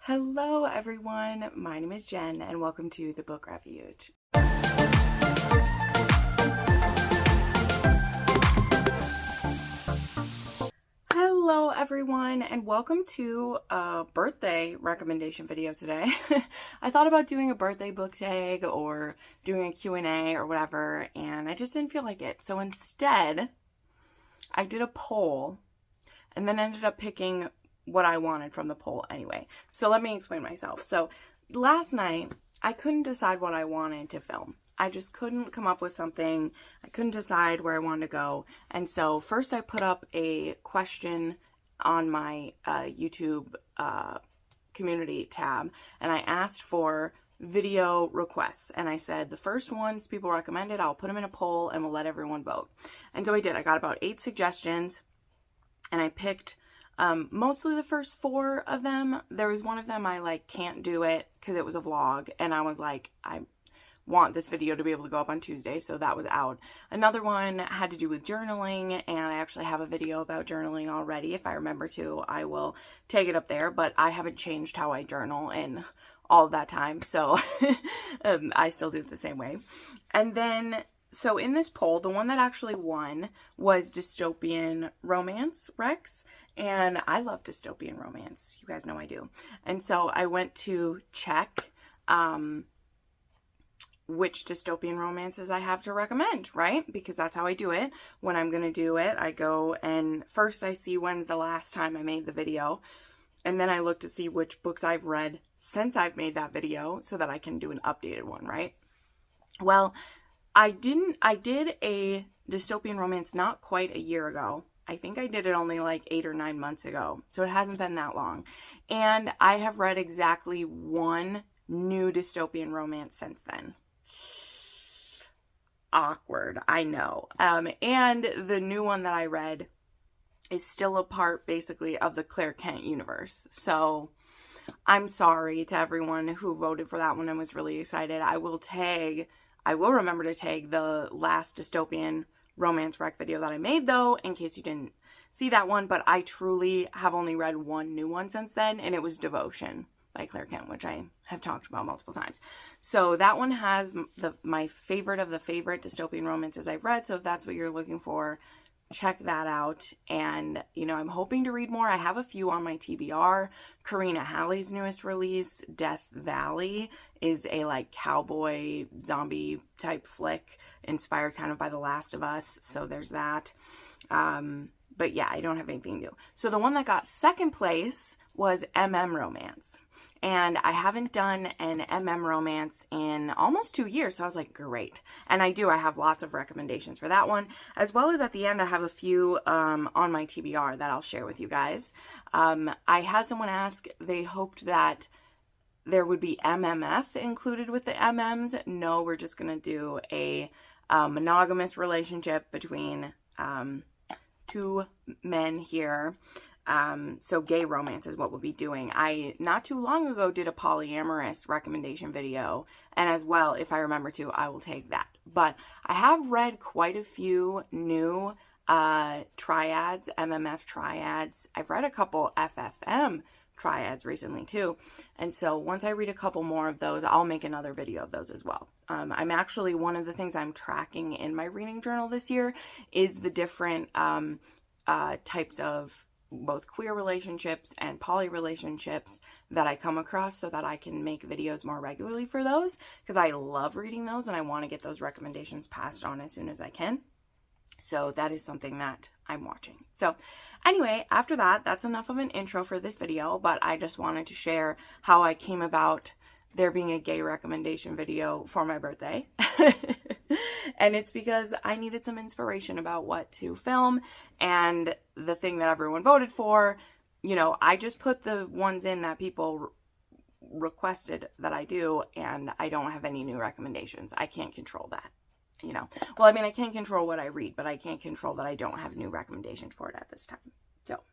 Hello everyone, my name is Jen and welcome to the Book Refuge. Hello everyone and welcome to a birthday recommendation video today. I thought about doing a birthday book tag or doing a Q&A or whatever, and I just didn't feel like it. So instead, I did a poll and then ended up picking what I wanted from the poll anyway. So let me explain myself. So last night, I couldn't decide what I wanted to film. I just couldn't come up with something. I couldn't decide where I wanted to go. And so first I put up a question on my YouTube community tab, and I asked for video requests. And I said, the first ones people recommended, I'll put them in a poll and we'll let everyone vote. And so I did. I got about 8 suggestions and I picked mostly the first 4 of them. There was one of them I can't do it because it was a vlog, and I was like, I want this video to be able to go up on Tuesday, so that was out. Another one had to do with journaling, and I actually have a video about journaling already. If I remember to, I will take it up there, but I haven't changed how I journal in all of that time, so I still do it the same way. And then so in this poll, the one that actually won was dystopian romance recs, and I love dystopian romance. You guys know I do. And so I went to check which dystopian romances I have to recommend, right? Because that's how I do it. When I'm going to do it, I go and first I see when's the last time I made the video, and then I look to see which books I've read since I've made that video so that I can do an updated one, right? Well, I did a dystopian romance not quite a year ago. I think I did it only like 8 or 9 months ago. So it hasn't been that long. And I have read exactly 1 new dystopian romance since then. Awkward, I know. And the new one that I read is still a part basically of the Claire Kent universe. So I'm sorry to everyone who voted for that one and was really excited. I will remember to tag the last dystopian romance rec video that I made, though, in case you didn't see that one. But I truly have only read 1 new one since then, and it was Devotion by Claire Kent, which I have talked about multiple times. So that one has my favorite of the favorite dystopian romances I've read. So if that's what you're looking for, check that out. And, you know, I'm hoping to read more. I have a few on my TBR. Karina Halley's newest release, Death Valley, is a cowboy zombie type flick inspired kind of by The Last of Us. So there's that. But yeah, I don't have anything new. So the one that got second place was romance. And I haven't done an romance in almost 2 years. So I was like, great. And I have lots of recommendations for that one. As well as at the end, I have a few on my TBR that I'll share with you guys. I had someone ask, they hoped that there would be MMF included with the MMs. No, we're just going to do a monogamous relationship between 2 men here. So gay romance is what we'll be doing. I, not too long ago, did a polyamorous recommendation video, and as well, if I remember to, I will take that. But I have read quite a few new triads, MMF triads. I've read a couple FFM triads recently too, and so once I read a couple more of those, I'll make another video of those as well. I'm actually, one of the things I'm tracking in my reading journal this year is the different types of both queer relationships and poly relationships that I come across, so that I can make videos more regularly for those, because I love reading those and I want to get those recommendations passed on as soon as I can. So that is something that I'm watching. So anyway, after that, that's enough of an intro for this video, but I just wanted to share how I came about there being a gay recommendation video for my birthday. And it's because I needed some inspiration about what to film, and the thing that everyone voted for, you know, I just put the ones in that people requested that I do, and I don't have any new recommendations. I can't control that, you know. Well, I mean, I can control what I read, but I can't control that I don't have new recommendations for it at this time. So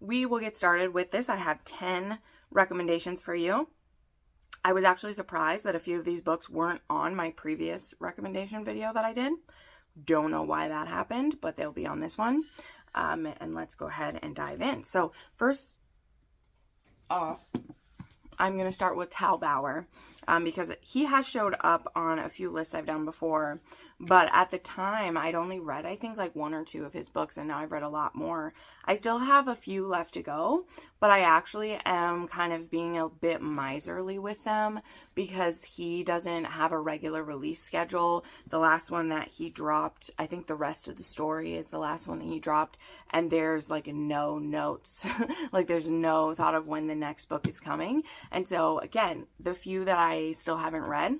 we will get started with this. I have 10 recommendations for you. I was actually surprised that a few of these books weren't on my previous recommendation video that I did. Don't know why that happened, but they'll be on this one. And let's go ahead and dive in. So first off, I'm going to start with Tal Bauer, because he has showed up on a few lists I've done before. But at the time, I'd only read, I think, like 1 or 2 of his books, and now I've read a lot more. I still have a few left to go, but I actually am kind of being a bit miserly with them because he doesn't have a regular release schedule. The last one that he dropped, I think The Rest of the Story is the last one that he dropped, and there's like no notes. Like there's no thought of when the next book is coming. And so again, the few that I still haven't read,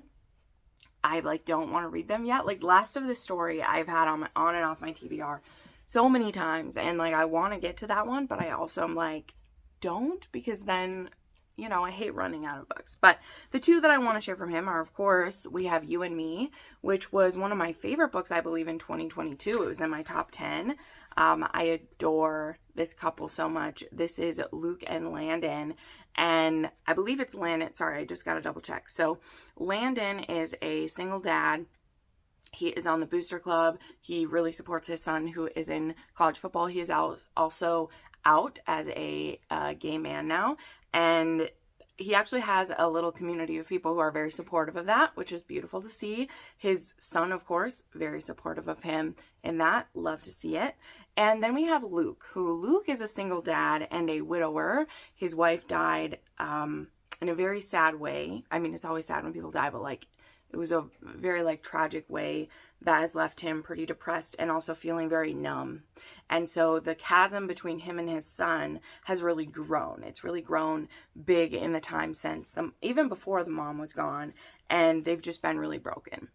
I like don't want to read them yet. Like Last of the Story I've had on and off my TBR so many times, and like I want to get to that one, but I also am like, don't, because then, you know, I hate running out of books. But the 2 that I want to share from him are, of course, we have You and Me, which was one of my favorite books, I believe, in 2022. It was in my top 10. I adore this couple so much. This is Luke and Landon, and I believe it's Landon. Sorry, I just got to double check. So Landon is a single dad. He is on the booster club. He really supports his son who is in college football. He is also out as a gay man now, and he actually has a little community of people who are very supportive of that, which is beautiful to see. His son, of course, very supportive of him in that. Love to see it. And then we have Luke is a single dad and a widower. His wife died in a very sad way. I mean, it's always sad when people die, but like it was a very like tragic way that has left him pretty depressed and also feeling very numb. And so the chasm between him and his son has really grown. It's really grown big in the time since, even before the mom was gone, and they've just been really broken.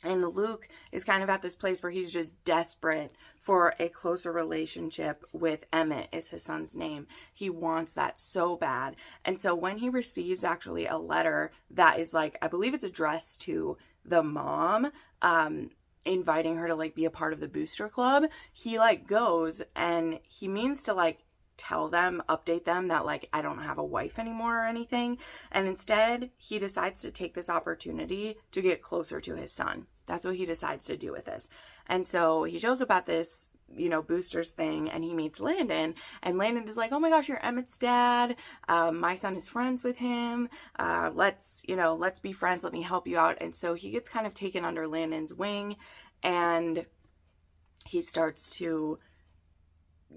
And Luke is kind of at this place where he's just desperate for a closer relationship with Emmett, is his son's name. He wants that so bad. And so when he receives actually a letter that is like, I believe it's addressed to the mom, inviting her to like be a part of the booster club, he like goes and he means to like tell them, update them that like I don't have a wife anymore or anything, and instead he decides to take this opportunity to get closer to his son. That's what he decides to do with this. And so he shows up at this, you know, boosters thing, and he meets Landon, and Landon is like, oh my gosh, you're Emmett's dad, my son is friends with him, let's be friends, let me help you out. And so he gets kind of taken under Landon's wing, and he starts to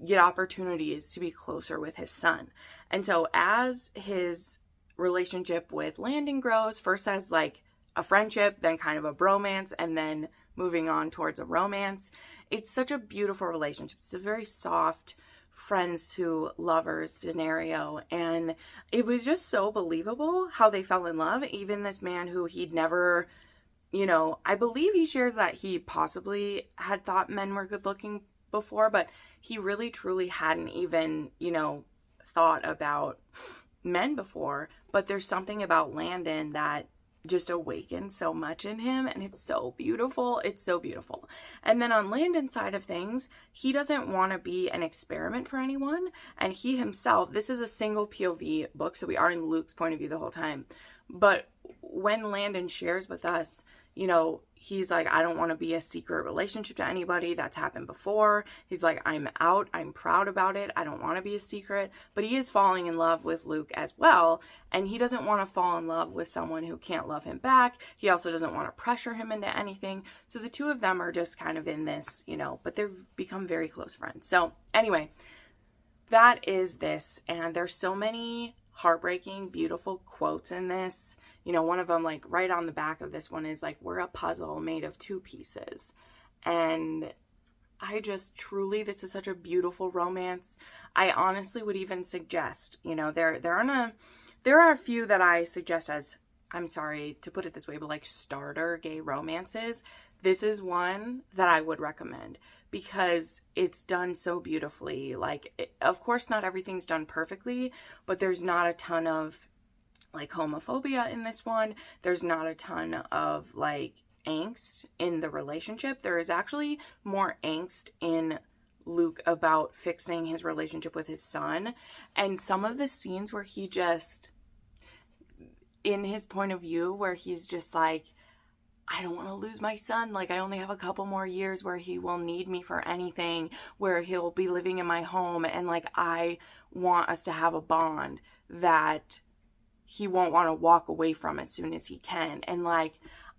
get opportunities to be closer with his son. And so as his relationship with Landon grows, first as like a friendship, then kind of a bromance, and then moving on towards a romance, it's such a beautiful relationship. It's a very soft friends to lovers scenario, and it was just so believable how they fell in love. Even this man who he'd never, you know, I believe he shares that he possibly had thought men were good looking before, but he really truly hadn't even, you know, thought about men before. But there's something about Landon that just awakened so much in him, and it's so beautiful. It's so beautiful. And then on Landon's side of things, he doesn't want to be an experiment for anyone, and he himself, this is a single POV book, so we are in Luke's point of view the whole time. But when Landon shares with us, you know, he's like, I don't want to be a secret relationship to anybody. That's happened before. He's like, I'm out. I'm proud about it. I don't want to be a secret. But he is falling in love with Luke as well. And he doesn't want to fall in love with someone who can't love him back. He also doesn't want to pressure him into anything. So the two of them are just kind of in this, you know, but they've become very close friends. So anyway, that is this. And there's so many heartbreaking, beautiful quotes in this. You know, one of them, like right on the back of this one, is like, we're a puzzle made of 2 pieces. And I just truly, this is such a beautiful romance. I honestly would even suggest, you know, there are a few that I suggest as, I'm sorry to put it this way, but like starter gay romances. This is one that I would recommend because it's done so beautifully. Like, of course, not everything's done perfectly, but there's not a ton of like homophobia in this one. There's not a ton of like angst in the relationship. There is actually more angst in Luke about fixing his relationship with his son. And some of the scenes where he just, in his point of view, where he's just like, I don't want to lose my son. Like, I only have a couple more years where he will need me for anything, where he'll be living in my home. And like, I want us to have a bond that he won't want to walk away from as soon as he can. And like,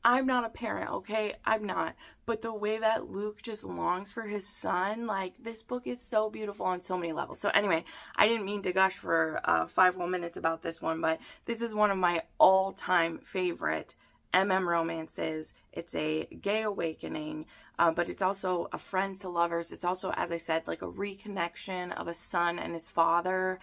I'm not a parent, okay? I'm not. But the way that Luke just longs for his son, like, this book is so beautiful on so many levels. So anyway, I didn't mean to gush for 5 whole minutes about this one, but this is one of my all-time favorite romances. It's a gay awakening, but it's also a friends to lovers. It's also, as I said, like a reconnection of a son and his father.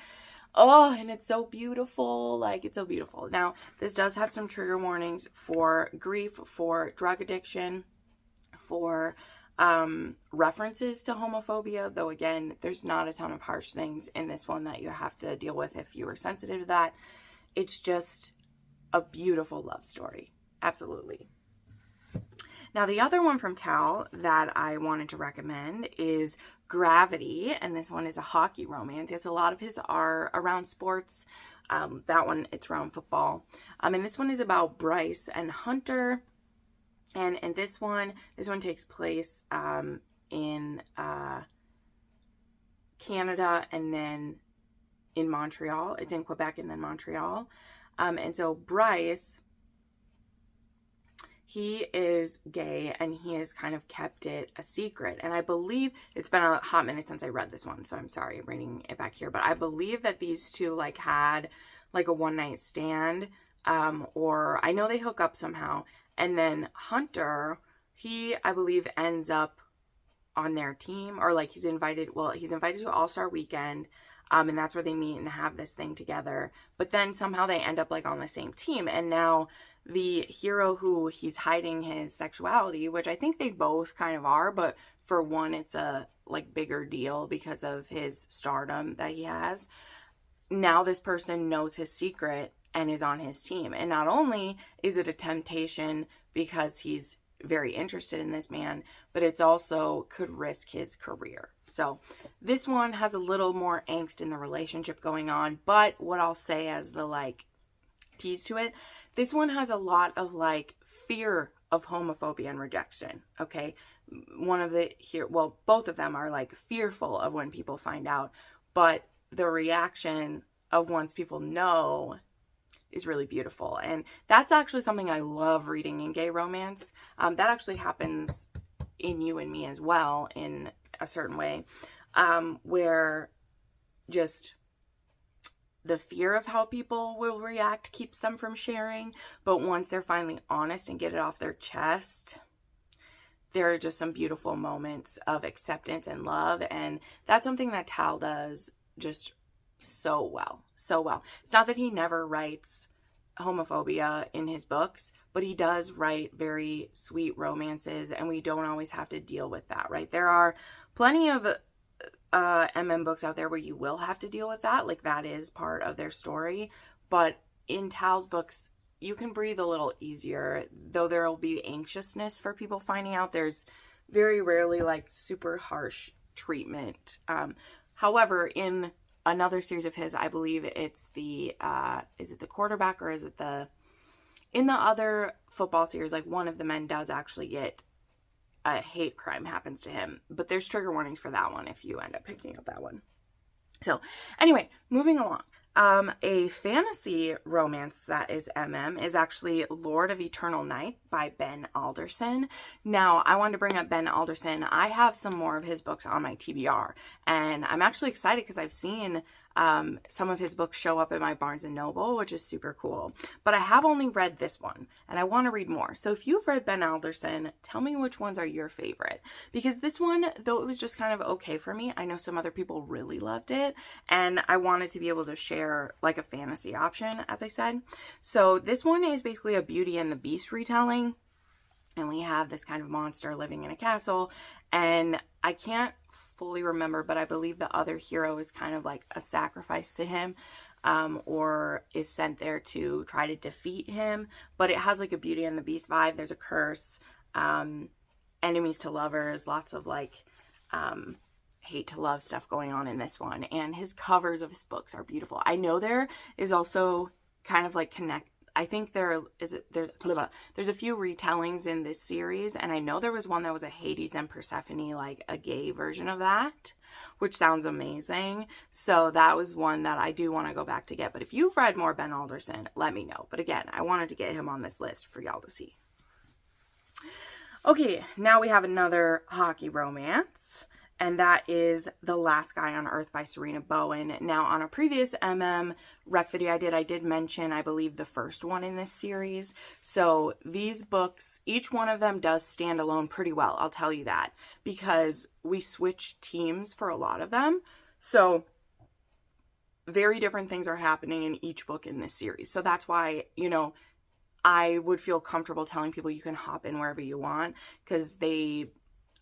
Oh, and it's so beautiful. Like, it's so beautiful. Now, this does have some trigger warnings for grief, for drug addiction, for references to homophobia, though again, there's not a ton of harsh things in this one that you have to deal with if you are sensitive to that. It's just a beautiful love story. Absolutely. Now, the other one from Tal that I wanted to recommend is Gravity, and this one is a hockey romance. Yes, a lot of his are around sports. That one, it's around football. And this one is about Bryce and Hunter. And this one takes place in Canada and then in Montreal. It's in Quebec and then Montreal. And so Bryce, he is gay and he has kind of kept it a secret. And I believe, it's been a hot minute since I read this one, so I'm sorry, I'm reading it back here. But I believe that these two like had like a one-night stand, or I know they hook up somehow. And then Hunter, he, I believe, ends up on their team, or like he's invited to All-Star Weekend. And that's where they meet and have this thing together. But then somehow they end up like on the same team. And now the hero who he's hiding his sexuality, which I think they both kind of are, but for one, it's a like bigger deal because of his stardom that he has. Now this person knows his secret and is on his team. And not only is it a temptation because he's very interested in this man, but it's also could risk his career. So this one has a little more angst in the relationship going on, but what I'll say as the like tease to it, this one has a lot of like fear of homophobia and rejection. Okay. Both of them are like fearful of when people find out, but the reaction of once people know is really beautiful. And that's actually something I love reading in gay romance. That actually happens in You and Me as well in a certain way, where just the fear of how people will react keeps them from sharing. But once they're finally honest and get it off their chest, there are just some beautiful moments of acceptance and love. And that's something that Tal does just so well. It's not that he never writes homophobia in his books, but he does write very sweet romances, and we don't always have to deal with that, right? There are plenty of books out there where you will have to deal with that, like that is part of their story. But in Tal's books, you can breathe a little easier, though there will be anxiousness for people finding out. There's very rarely like super harsh treatment. However, in another series of his, I believe it's the, is it the quarterback, or is it in the other football series, like one of the men does actually get a hate crime happens to him, but there's trigger warnings for that one if you end up picking up that one. So anyway, moving along. A fantasy romance that is is actually Lord of Eternal Night by Ben Alderson. Now, I wanted to bring up Ben Alderson. I have some more of his books on my TBR, and I'm actually excited because I've seen some of his books show up in my Barnes & Noble, which is super cool. But I have only read this one, and I want to read more. So if you've read Ben Alderson, tell me which ones are your favorite. Because this one, though it was just kind of okay for me, I know some other people really loved it, and I wanted to be able to share like a fantasy option, as I said. So this one is basically a Beauty and the Beast retelling, and we have this kind of monster living in a castle, and I can't fully remember, but I believe the other hero is kind of like a sacrifice to him, or is sent there to try to defeat him. But it has like a Beauty and the Beast vibe. There's a curse, enemies to lovers, lots of like hate to love stuff going on in this one. And his covers of his books are beautiful. I know there is also kind of like I think there's a few retellings in this series, and I know there was one that was a Hades and Persephone, like a gay version of that, which sounds amazing. So that was one that I do want to go back to get. But if you've read more Ben Alderson, let me know. But again, I wanted to get him on this list for y'all to see. Okay, now we have another hockey romance, and that is The Last Guy on Earth by Serena Bowen. Now, on a previous rec video I did mention, I believe, the first one in this series. So these books, each one of them does stand alone pretty well, I'll tell you that, because we switch teams for a lot of them. So very different things are happening in each book in this series. So that's why, I would feel comfortable telling people you can hop in wherever you want, because they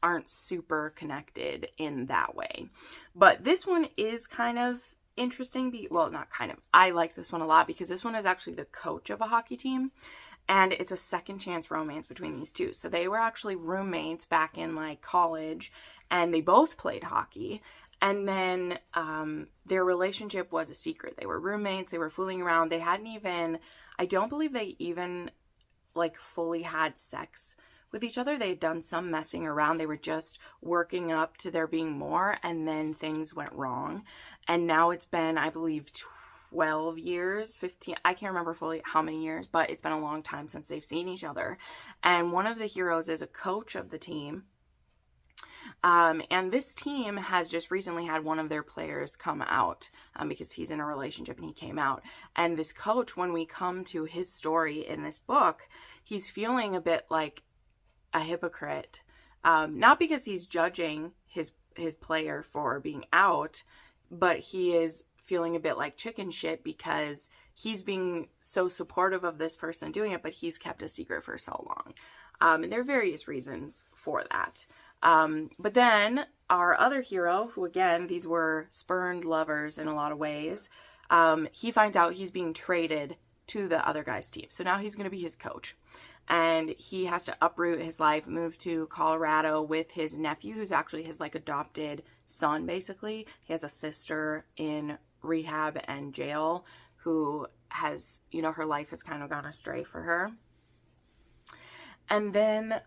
aren't super connected in that way. But this one is kind of interesting. Well, not kind of. I like this one a lot because this one is actually the coach of a hockey team, and it's a second chance romance between these two. So they were actually roommates back in like college, and they both played hockey. And then their relationship was a secret. They were roommates. They were fooling around. They hadn't even, I don't believe they even like fully had sex with each other. They had done some messing around. They were just working up to there being more, and then things went wrong. And now it's been, I believe, 12 years, 15, I can't remember fully how many years, but it's been a long time since they've seen each other. And one of the heroes is a coach of the team. And this team has just recently had one of their players come out because he's in a relationship and he came out. And this coach, when we come to his story in this book, he's feeling a bit like a hypocrite. Not because he's judging his player for being out, but he is feeling a bit like chicken shit because he's being so supportive of this person doing it, but he's kept a secret for so long. And there are various reasons for that. But then our other hero, who again, these were spurned lovers in a lot of ways, he finds out he's being traded to the other guy's team. So now he's going to be his coach. And he has to uproot his life, move to Colorado with his nephew, who's actually his like adopted son, basically. He has a sister in rehab and jail who has, her life has kind of gone astray for her. And then,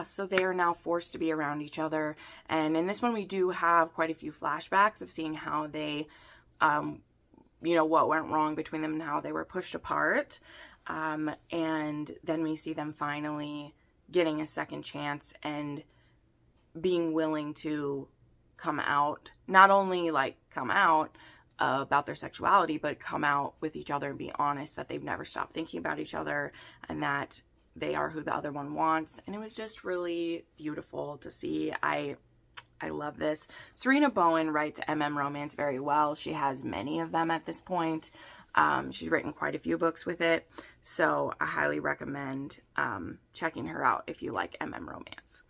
so they are now forced to be around each other. And in this one, we do have quite a few flashbacks of seeing how they, what went wrong between them and how they were pushed apart. And then we see them finally getting a second chance and being willing to come out, not only like come out about their sexuality, but come out with each other and be honest that they've never stopped thinking about each other and that they are who the other one wants. And it was just really beautiful to see. I love this. Serena Bowen writes romance very well. She has many of them at this point. She's written quite a few books with it. So I highly recommend checking her out if you like romance.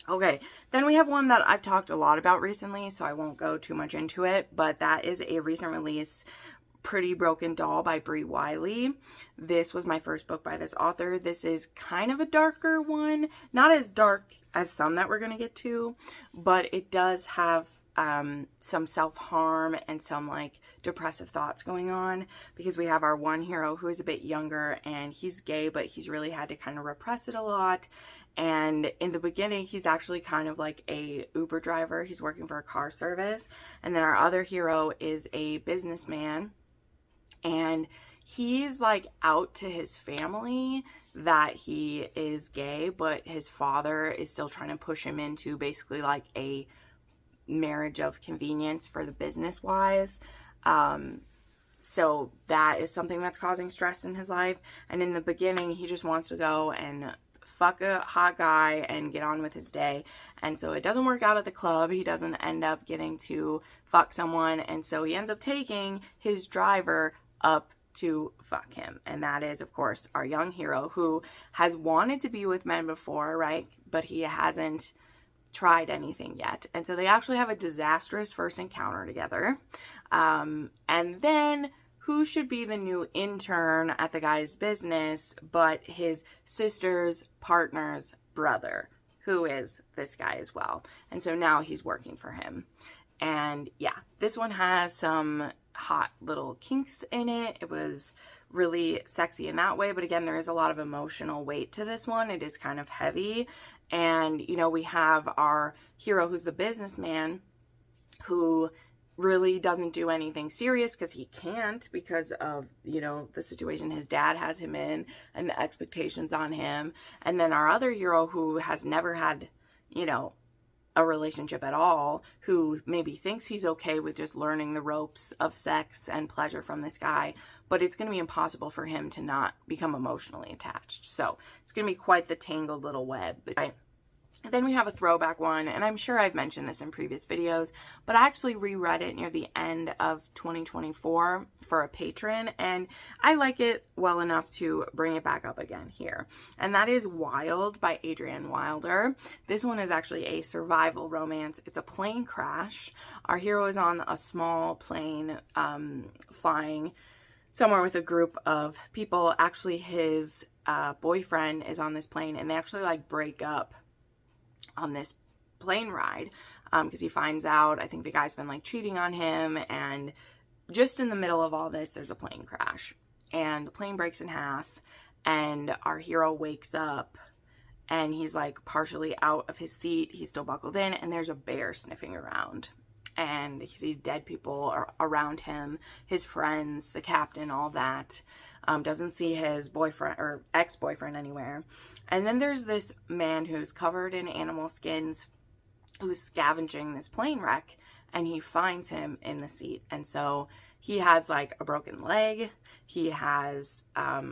Okay, then we have one that I've talked a lot about recently, so I won't go too much into it, but that is a recent release, Pretty Broken Doll by Brie Wiley. This was my first book by this author. This is kind of a darker one, not as dark as some that we're going to get to, but it does have some self-harm and some like depressive thoughts going on, because we have our one hero who is a bit younger and he's gay, but he's really had to kind of repress it a lot. And in the beginning, he's actually kind of like a Uber driver. He's working for a car service. And then our other hero is a businessman, and he's like out to his family that he is gay, but his father is still trying to push him into basically like a marriage of convenience for the business wise. So that is something that's causing stress in his life. And in the beginning, he just wants to go and fuck a hot guy and get on with his day. And so it doesn't work out at the club. He doesn't end up getting to fuck someone. And so he ends up taking his driver up to fuck him. And that is, of course, our young hero who has wanted to be with men before, right? But he hasn't tried anything yet. And so they actually have a disastrous first encounter together. And then who should be the new intern at the guy's business but his sister's partner's brother, who is this guy as well. And so now he's working for him. And yeah, this one has some hot little kinks in it. It was really sexy in that way. But again, there is a lot of emotional weight to this one. It is kind of heavy. And, you know, we have our hero who's the businessman who really doesn't do anything serious because he can't, because of, you know, the situation his dad has him in and the expectations on him. And then our other hero who has never had, you know, a relationship at all, who maybe thinks he's okay with just learning the ropes of sex and pleasure from this guy, but it's going to be impossible for him to not become emotionally attached. So it's going to be quite the tangled little web. Right? Then we have a throwback one, and I'm sure I've mentioned this in previous videos, but I actually reread it near the end of 2024 for a patron, and I like it well enough to bring it back up again here. And that is Wild by Adrienne Wilder. This one is actually a survival romance. It's a plane crash. Our hero is on a small plane flying somewhere with a group of people. Actually, his boyfriend is on this plane, and they actually like break up on this plane ride because he finds out, I think the guy's been like cheating on him, and just in the middle of all this there's a plane crash and the plane breaks in half, and our hero wakes up and he's like partially out of his seat, he's still buckled in, and there's a bear sniffing around, and he sees dead people around him, his friends, the captain, all that. Doesn't see his boyfriend or ex-boyfriend anywhere. And then there's this man who's covered in animal skins who's scavenging this plane wreck, and he finds him in the seat. And so he has like a broken leg, he has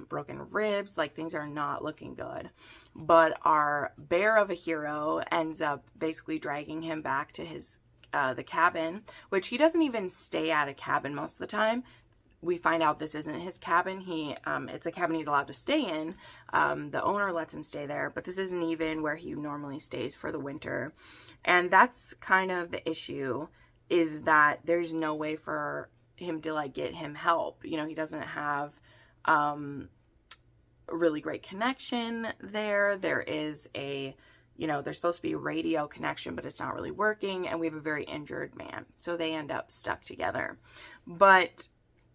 broken ribs, like things are not looking good. But our bear of a hero ends up basically dragging him back to his the cabin, which he doesn't even stay at a cabin most of the time. We find out this isn't his cabin. It's a cabin he's allowed to stay in. The owner lets him stay there, but this isn't even where he normally stays for the winter. And that's kind of the issue, is that there's no way for him to like get him help. You know, he doesn't have a really great connection there. There is a, you know, there's supposed to be a radio connection, but it's not really working. And we have a very injured man. So they end up stuck together. But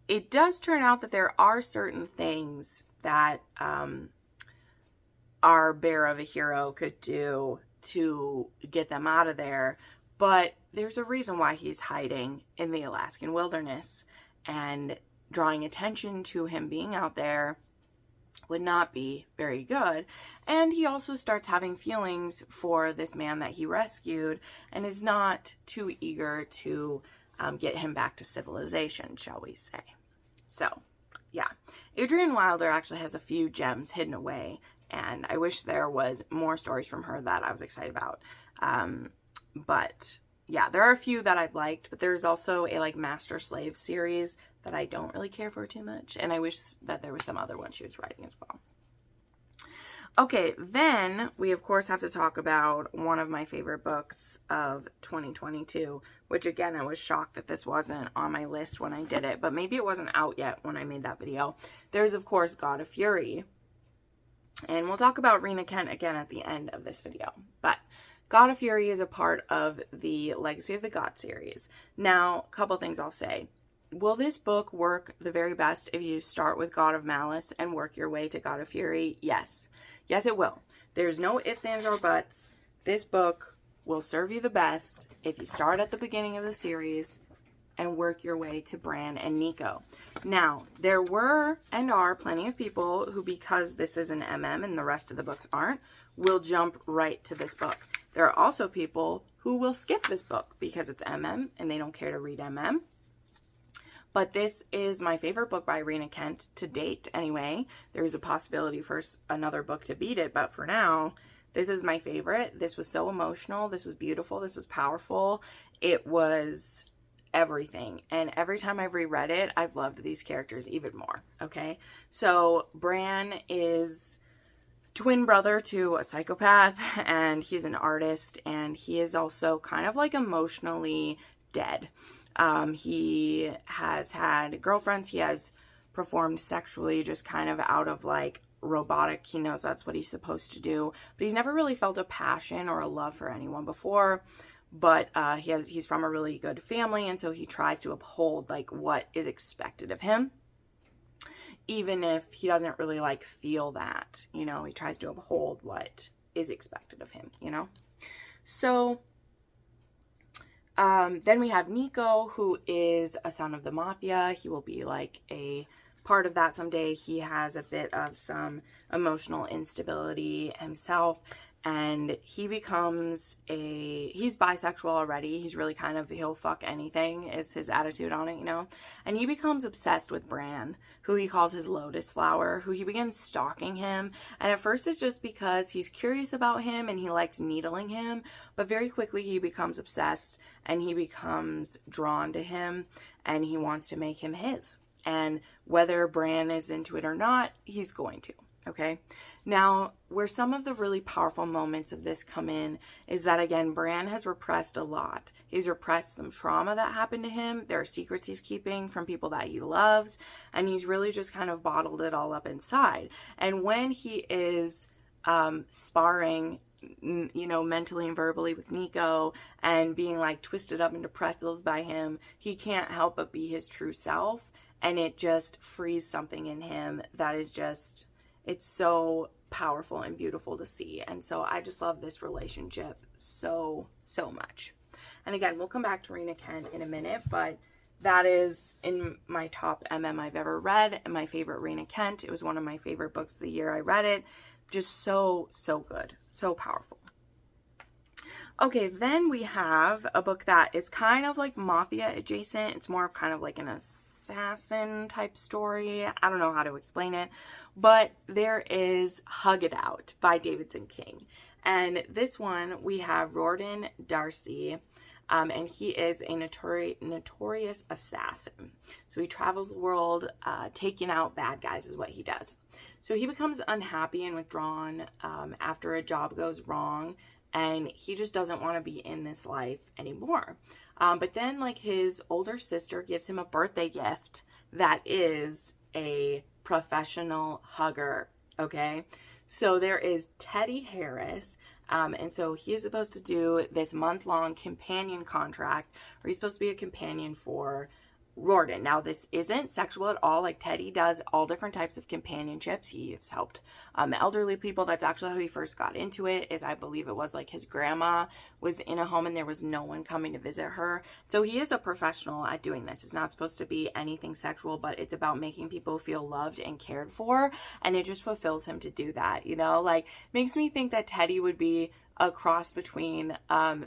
it does turn out that there are certain things that our bear of a hero could do to get them out of there. But there's a reason why he's hiding in the Alaskan wilderness, and drawing attention to him being out there would not be very good. And he also starts having feelings for this man that he rescued, and is not too eager to get him back to civilization, shall we say. So, yeah. Adrienne Wilder actually has a few gems hidden away, and I wish there was more stories from her that I was excited about. But, yeah, there are a few that I've liked, but there's also a, like, Master-Slave series that I don't really care for too much, and I wish that there was some other one she was writing as well. Okay, then we of course have to talk about one of my favorite books of 2022, which again, I was shocked that this wasn't on my list when I did it, but maybe it wasn't out yet when I made that video. There's of course God of Fury, and we'll talk about Rena Kent again at the end of this video, but God of Fury is a part of the Legacy of the God series. Now, a couple things I'll say. Will this book work the very best if you start with God of Malice and work your way to God of Fury? Yes. Yes, it will. There's no ifs, ands, or buts. This book will serve you the best if you start at the beginning of the series and work your way to Bran and Nico. Now, there were and are plenty of people who, because this is an MM and the rest of the books aren't, will jump right to this book. There are also people who will skip this book because it's MM and they don't care to read MM. But this is my favorite book by Rena Kent to date anyway. There's a possibility for another book to beat it, but for now, this is my favorite. This was so emotional. This was beautiful. This was powerful. It was everything. And every time I've reread it, I've loved these characters even more, okay? So Bran is twin brother to a psychopath, and he's an artist, and he is also kind of like emotionally dead. He has had girlfriends, he has performed sexually just kind of out of like robotic, he knows that's what he's supposed to do, but he's never really felt a passion or a love for anyone before. but he's from a really good family, and so he tries to uphold like what is expected of him, even if he doesn't really like feel that, you know, he tries to uphold what is expected of him, you know. So then we have Nico, who is a son of the mafia. He will be like a part of that someday. He has a bit of some emotional instability himself, and he becomes he's bisexual already. He's really kind of, he'll fuck anything is his attitude on it, you know. And he becomes obsessed with Bran, who he calls his lotus flower, who he begins stalking him. And at first it's just because he's curious about him and he likes needling him, but very quickly he becomes obsessed and he becomes drawn to him and he wants to make him his. And whether Bran is into it or not, he's going to, okay? Now, where some of the really powerful moments of this come in is that, again, Bran has repressed a lot. He's repressed some trauma that happened to him. There are secrets he's keeping from people that he loves, and he's really just kind of bottled it all up inside. And when he is sparring, you know, mentally and verbally with Nico and being like twisted up into pretzels by him, he can't help but be his true self. And it just frees something in him that is just, it's so powerful and beautiful to see. And so I just love this relationship so, so much. And again, we'll come back to Rena Kent in a minute, but that is in my top I've ever read and my favorite Rena Kent. It was one of my favorite books of the year I read it. Just so, so good. So powerful. Okay, then we have a book that is kind of like mafia adjacent. It's more of kind of like an assassin type story. I don't know how to explain it, but there is Hug It Out by Davidson King. And this one we have Rawdon Darcy, and he is a notorious assassin. So he travels the world taking out bad guys is what he does. So he becomes unhappy and withdrawn after a job goes wrong, and he just doesn't want to be in this life anymore. But then, like, his older sister gives him a birthday gift that is a professional hugger, okay? So there is Teddy Harris, and so he is supposed to do this month-long companion contract, where he's supposed to be a companion for Rawdon. Now, this isn't sexual at all. Like, Teddy does all different types of companionships. He's helped elderly people. That's actually how he first got into it, is I believe it was like his grandma was in a home and there was no one coming to visit her. So he is a professional at doing this. It's not supposed to be anything sexual, but it's about making people feel loved and cared for, and it just fulfills him to do that, you know? Like, makes me think that Teddy would be a cross between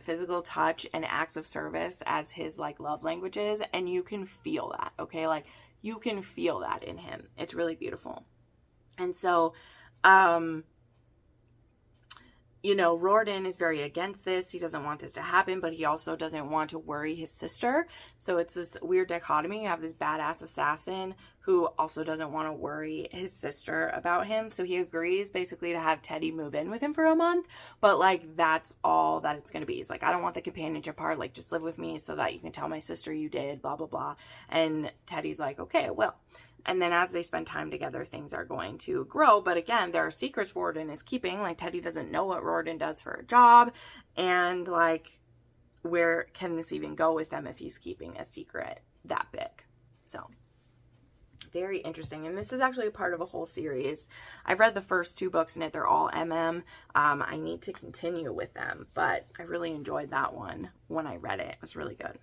physical touch and acts of service as his like love languages, and you can feel that, okay? Like, you can feel that in him. It's really beautiful. And so you know, Rawdon is very against this. He doesn't want this to happen, but he also doesn't want to worry his sister. So it's this weird dichotomy. You have this badass assassin who also doesn't want to worry his sister about him. So he agrees basically to have Teddy move in with him for a month, but like, that's all that it's going to be. He's like, I don't want the companionship part. Like, just live with me so that you can tell my sister you did, blah, blah, blah. And Teddy's like, okay, I will. And then as they spend time together, things are going to grow. But again, there are secrets Rawdon is keeping. Like, Teddy doesn't know what Rawdon does for a job. And like, where can this even go with them if he's keeping a secret that big? So, very interesting. And this is actually a part of a whole series. I've read the first 2 books in it. They're all I need to continue with them. But I really enjoyed that one when I read it. It was really good.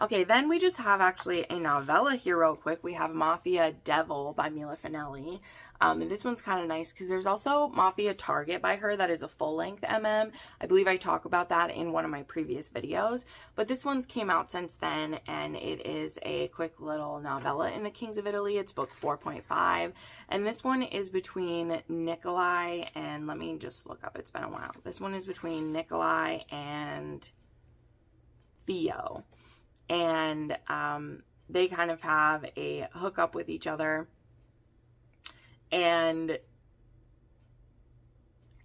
Okay, then we just have actually a novella here real quick. We have Mafia Devil by Mila Finelli. And this one's kind of nice because there's also Mafia Target by her that is a full-length I believe I talk about that in one of my previous videos. But this one's came out since then, and it is a quick little novella in the Kings of Italy. It's book 4.5. And this one is between Nikolai and, let me just look up, it's been a while. This one is between Nikolai and Theo. And they kind of have a hookup with each other. And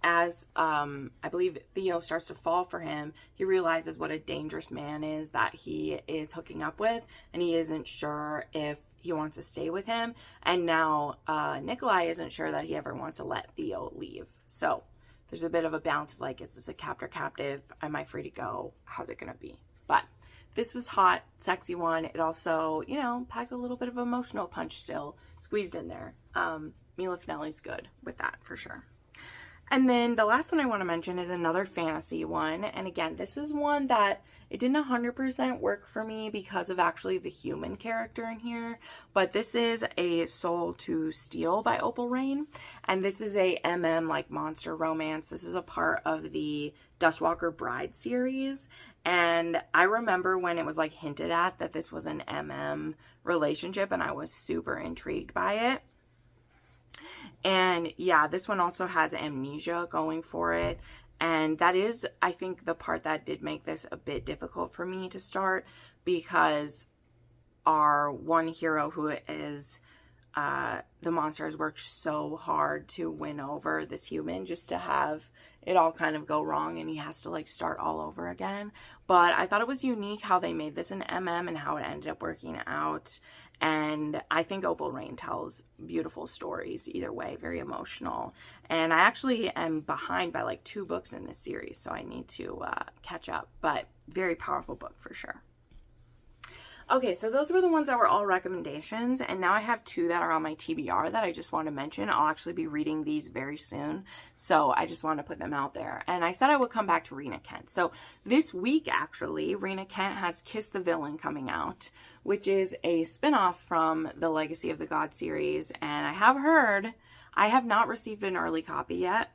as I believe Theo starts to fall for him, he realizes what a dangerous man is that he is hooking up with, and he isn't sure if he wants to stay with him. And now Nikolai isn't sure that he ever wants to let Theo leave. So there's a bit of a balance of like, is this a captor captive? Am I free to go? How's it gonna be? But this was hot, sexy one. It also, you know, packed a little bit of emotional punch still squeezed in there. Mila Finelli's good with that for sure. And then the last one I want to mention is another fantasy one. And again, this is one that it didn't 100% work for me because of actually the human character in here. But this is A Soul to Steal by Opal Rain. And this is a like monster romance. This is a part of the Dustwalker Bride series. And I remember when it was like hinted at that this was an relationship, and I was super intrigued by it. And yeah, this one also has amnesia going for it. And that is, I think, the part that did make this a bit difficult for me to start, because our one hero, who is the monster, has worked so hard to win over this human just to have it all kind of go wrong, and he has to like start all over again. But I thought it was unique how they made this an and how it ended up working out. And I think Opal Rain tells beautiful stories either way, very emotional. And I actually am behind by like 2 books in this series, so I need to catch up. But very powerful book for sure. Okay, so those were the ones that were all recommendations, and now I have 2 that are on my TBR that I just want to mention. I'll actually be reading these very soon, so I just want to put them out there. And I said I would come back to Rena Kent. So this week, actually, Rena Kent has Kiss the Villain coming out, which is a spinoff from the Legacy of the God series, and I have heard, I have not received an early copy yet.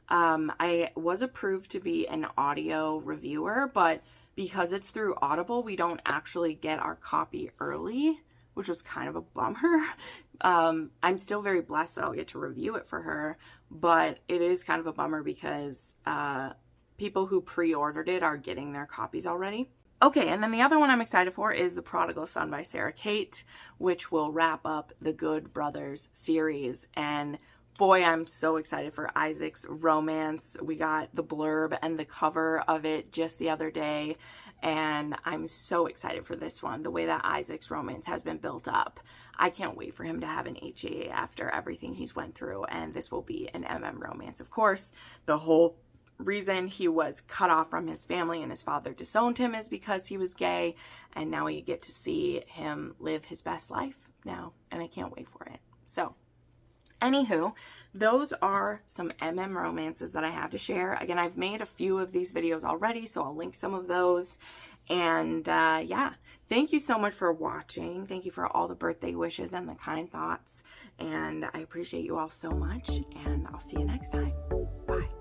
I was approved to be an audio reviewer, but because it's through Audible, we don't actually get our copy early, which was kind of a bummer. I'm still very blessed that I'll get to review it for her, but it is kind of a bummer because people who pre-ordered it are getting their copies already. Okay, and then the other one I'm excited for is The Prodigal Son by Sarah Kate, which will wrap up the Good Brothers series. And boy, I'm so excited for Isaac's romance. We got the blurb and the cover of it just the other day, and I'm so excited for this one. The way that Isaac's romance has been built up, I can't wait for him to have an HAA after everything he's went through, and this will be an romance. Of course, the whole reason he was cut off from his family and his father disowned him is because he was gay, and now we get to see him live his best life now, and I can't wait for it. So anywho, those are some romances that I have to share. Again, I've made a few of these videos already, so I'll link some of those. And yeah, thank you so much for watching. Thank you for all the birthday wishes and the kind thoughts. And I appreciate you all so much, and I'll see you next time. Bye.